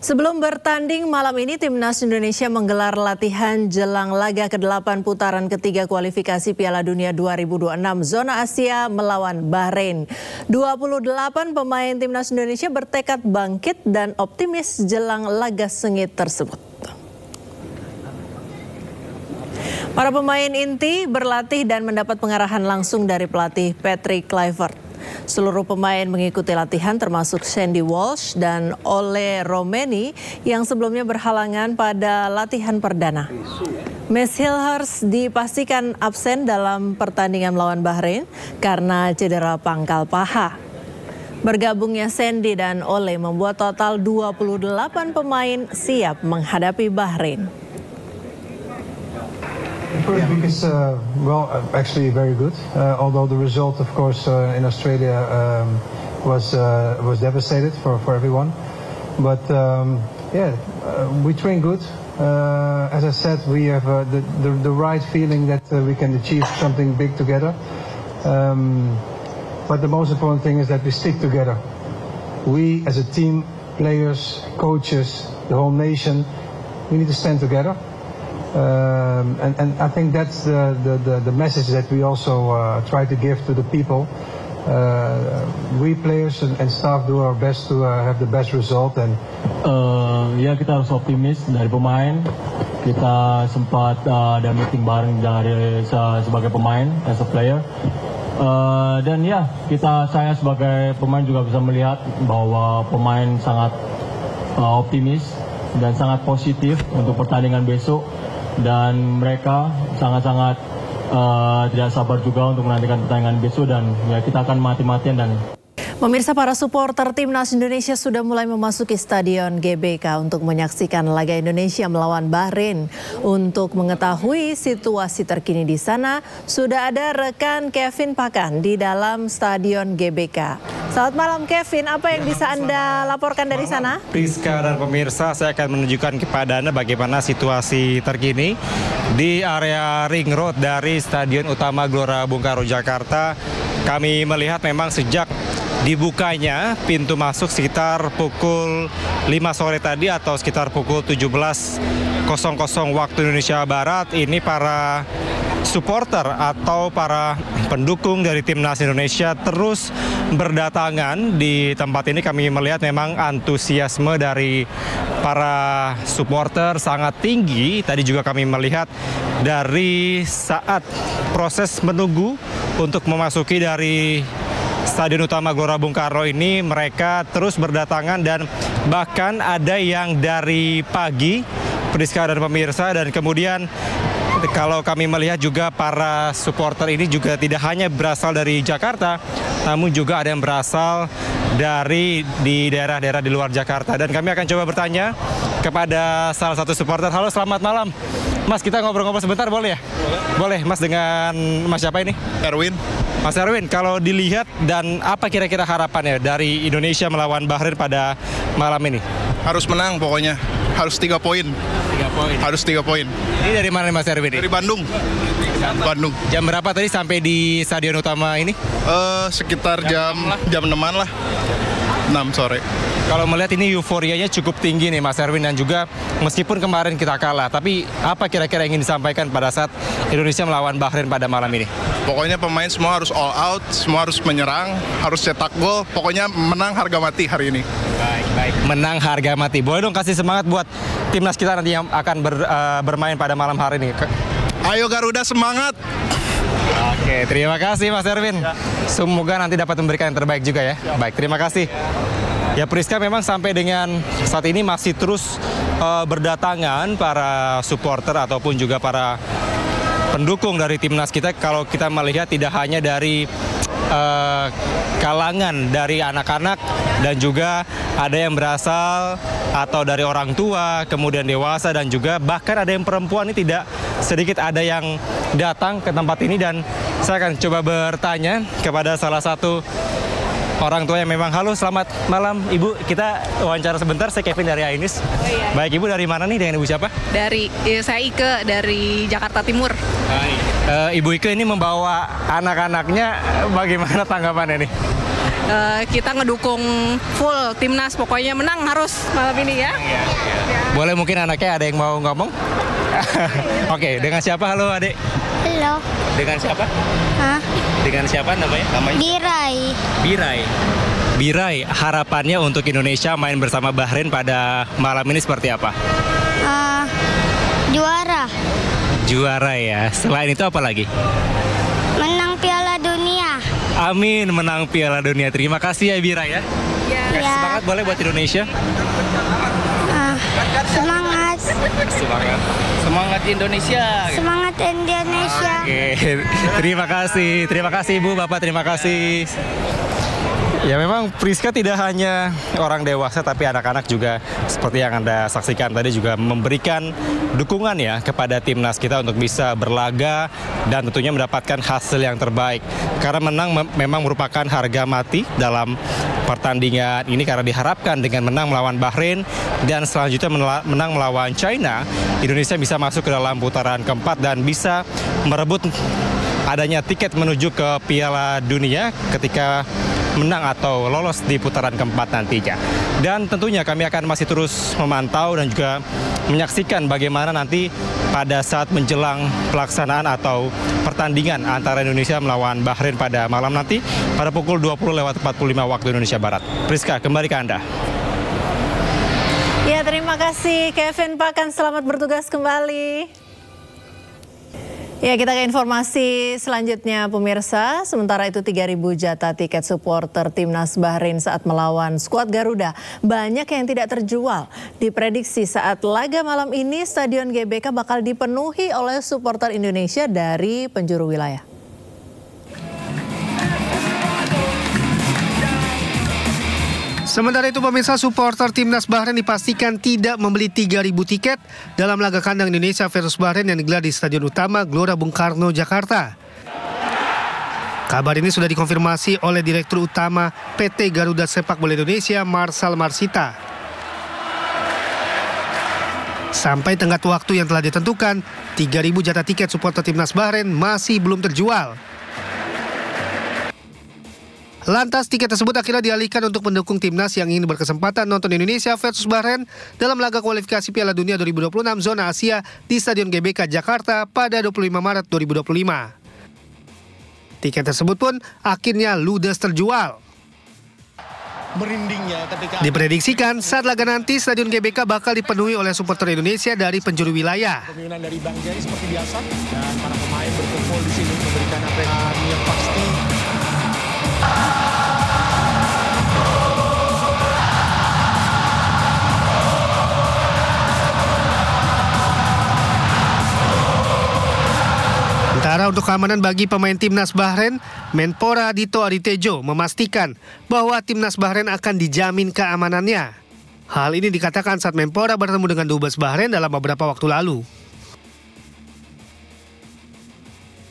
Sebelum bertanding malam ini, Timnas Indonesia menggelar latihan jelang laga ke-8 putaran ketiga kualifikasi Piala Dunia 2026 zona Asia melawan Bahrain. 28 pemain Timnas Indonesia bertekad bangkit dan optimis jelang laga sengit tersebut. Para pemain inti berlatih dan mendapat pengarahan langsung dari pelatih Patrick Kluivert. Seluruh pemain mengikuti latihan termasuk Sandy Walsh dan Ole Romeni yang sebelumnya berhalangan pada latihan perdana. Max Hilhers dipastikan absen dalam pertandingan melawan Bahrain karena cedera pangkal paha. Bergabungnya Sandy dan Ole membuat total 28 pemain siap menghadapi Bahrain. First week is actually very good. Although the result, of course, in Australia was devastated for everyone. But we train good. As I said, we have the right feeling that we can achieve something big together. But the most important thing is that we stick together. We, as a team, players, coaches, the whole nation, we need to stand together. And I think that's the message that we also try to give to the people. We players and staff do our best to have the best result. And ya kita harus optimis dari pemain. Kita sempat ada meeting bareng dari sebagai pemain as a player. Dan ya saya sebagai pemain juga bisa melihat bahwa pemain sangat optimis dan sangat positif untuk pertandingan besok. Dan mereka sangat-sangat tidak sabar juga untuk menantikan pertandingan besok dan ya kita akan mati-matian dan Pemirsa, para supporter Timnas Indonesia sudah mulai memasuki Stadion GBK untuk menyaksikan laga Indonesia melawan Bahrain. Untuk mengetahui situasi terkini di sana, sudah ada rekan Kevin Pakan di dalam Stadion GBK. Selamat malam Kevin, apa yang bisa Anda laporkan dari sana? Priska dan pemirsa, saya akan menunjukkan kepada Anda bagaimana situasi terkini di area Ring Road dari Stadion Utama Gelora Bung Karno, Jakarta. Kami melihat memang sejak dibukanya pintu masuk sekitar pukul 5 sore tadi atau sekitar pukul 17.00 waktu Indonesia Barat, ini para supporter atau para pendukung dari Timnas Indonesia terus berdatangan di tempat ini. Kami melihat memang antusiasme dari para supporter sangat tinggi. Tadi juga kami melihat dari saat proses menunggu untuk memasuki dari Stadion Utama Gelora Bung Karno ini, mereka terus berdatangan dan bahkan ada yang dari pagi, Priska dan pemirsa, dan kemudian kalau kami melihat juga para supporter ini juga tidak hanya berasal dari Jakarta, namun juga ada yang berasal dari di daerah-daerah di luar Jakarta. Dan kami akan coba bertanya kepada salah satu supporter. Halo, selamat malam. Mas, kita ngobrol-ngobrol sebentar boleh ya? Boleh, Mas, dengan Mas siapa ini? Erwin. Mas Erwin, kalau dilihat dan apa kira-kira harapannya dari Indonesia melawan Bahrain pada malam ini? Harus menang pokoknya. Harus 3 poin. 3 poin. Harus 3 poin. Ini dari mana nih Mas Erwin? Dari Bandung. Bandung. Jam berapa tadi sampai di Stadion Utama ini? Sekitar jam 6-an lah. 6 sore. Kalau melihat ini euforianya cukup tinggi nih Mas Erwin, dan juga meskipun kemarin kita kalah, tapi apa kira-kira yang ingin disampaikan pada saat Indonesia melawan Bahrain pada malam ini? Pokoknya pemain semua harus all out, semua harus menyerang, harus cetak gol, pokoknya menang harga mati hari ini. Baik. Menang harga mati. Boleh dong kasih semangat buat timnas kita nanti yang akan bermain pada malam hari ini. Ayo Garuda, semangat! Oke, terima kasih Mas Erwin. Semoga nanti dapat memberikan yang terbaik juga ya. Baik, terima kasih. Ya Priska, memang sampai dengan saat ini masih terus berdatangan para supporter ataupun juga para pendukung dari timnas kita. Kalau kita melihat tidak hanya dari kalangan dari anak-anak, dan juga ada yang berasal atau dari orang tua, kemudian dewasa, dan juga bahkan ada yang perempuan. Ini tidak sedikit ada yang datang ke tempat ini, dan saya akan coba bertanya kepada salah satu orang tua yang memang. Halo, selamat malam Ibu, kita wawancara sebentar. Saya Kevin dari Ainis. Oh, iya. Baik, Ibu dari mana nih, dengan Ibu siapa? Saya Ike dari Jakarta Timur. Baik. Ibu Ike ini membawa anak-anaknya, bagaimana tanggapannya nih? kita ngedukung full timnas, pokoknya menang harus malam ini ya. Boleh mungkin anaknya ada yang mau ngomong? Oke, dengan siapa? Halo adik. Halo. Dengan siapa? Hah? Dengan siapa namanya? Birai. Birai, harapannya untuk Indonesia main bersama Bahrain pada malam ini seperti apa? Juara. Juara ya. Selain itu apa lagi? Menang Piala Dunia. Amin, menang Piala Dunia. Terima kasih ya Birai ya. Ya. Semangat boleh buat Indonesia. Semangat. Semangat Indonesia. Semangat Indonesia. Oke, terima kasih Ibu, Bapak, terima kasih. Ya memang Priska tidak hanya orang dewasa tapi anak-anak juga seperti yang Anda saksikan tadi juga memberikan dukungan ya kepada timnas kita untuk bisa berlaga dan tentunya mendapatkan hasil yang terbaik. Karena menang memang merupakan harga mati dalam pertandingan ini karena diharapkan dengan menang melawan Bahrain dan selanjutnya menang melawan China, Indonesia bisa masuk ke dalam putaran keempat dan bisa merebut adanya tiket menuju ke Piala Dunia ketika menang atau lolos di putaran keempat nantinya. Dan tentunya kami akan masih terus memantau dan juga menyaksikan bagaimana nanti pada saat menjelang pelaksanaan atau pertandingan antara Indonesia melawan Bahrain pada malam nanti pada pukul 20:45 waktu Indonesia Barat. Priska, kembali ke Anda. Ya, terima kasih Kevin Pakan, selamat bertugas kembali. Ya, kita ke informasi selanjutnya pemirsa. Sementara itu 3.000 jatah tiket supporter timnas Bahrain saat melawan skuad Garuda banyak yang tidak terjual. Diprediksi saat laga malam ini Stadion GBK bakal dipenuhi oleh supporter Indonesia dari penjuru wilayah. Sementara itu pemirsa, supporter timnas Bahrain dipastikan tidak membeli 3.000 tiket dalam laga kandang Indonesia versus Bahrain yang digelar di Stadion Utama Gelora Bung Karno, Jakarta. Kabar ini sudah dikonfirmasi oleh Direktur Utama PT Garuda Sepak Bola Indonesia, Marsal Marsita. Sampai tenggat waktu yang telah ditentukan, 3.000 jatah tiket supporter timnas Bahrain masih belum terjual. Lantas tiket tersebut akhirnya dialihkan untuk mendukung timnas yang ingin berkesempatan nonton Indonesia versus Bahrain dalam laga kualifikasi Piala Dunia 2026 zona Asia di Stadion GBK Jakarta pada 25 Maret 2025. Tiket tersebut pun akhirnya ludes terjual. Diprediksikan saat laga nanti Stadion GBK bakal dipenuhi oleh supporter Indonesia dari penjuru wilayah. Pemimpinan dari Bang Jerry seperti biasa dan para pemain berkumpul di sini memberikan apresiasi yang pasti. Sementara untuk keamanan bagi pemain timnas Bahrain, Menpora Dito Aditejo memastikan bahwa timnas Bahrain akan dijamin keamanannya. Hal ini dikatakan saat Menpora bertemu dengan Dubes Bahrain dalam beberapa waktu lalu.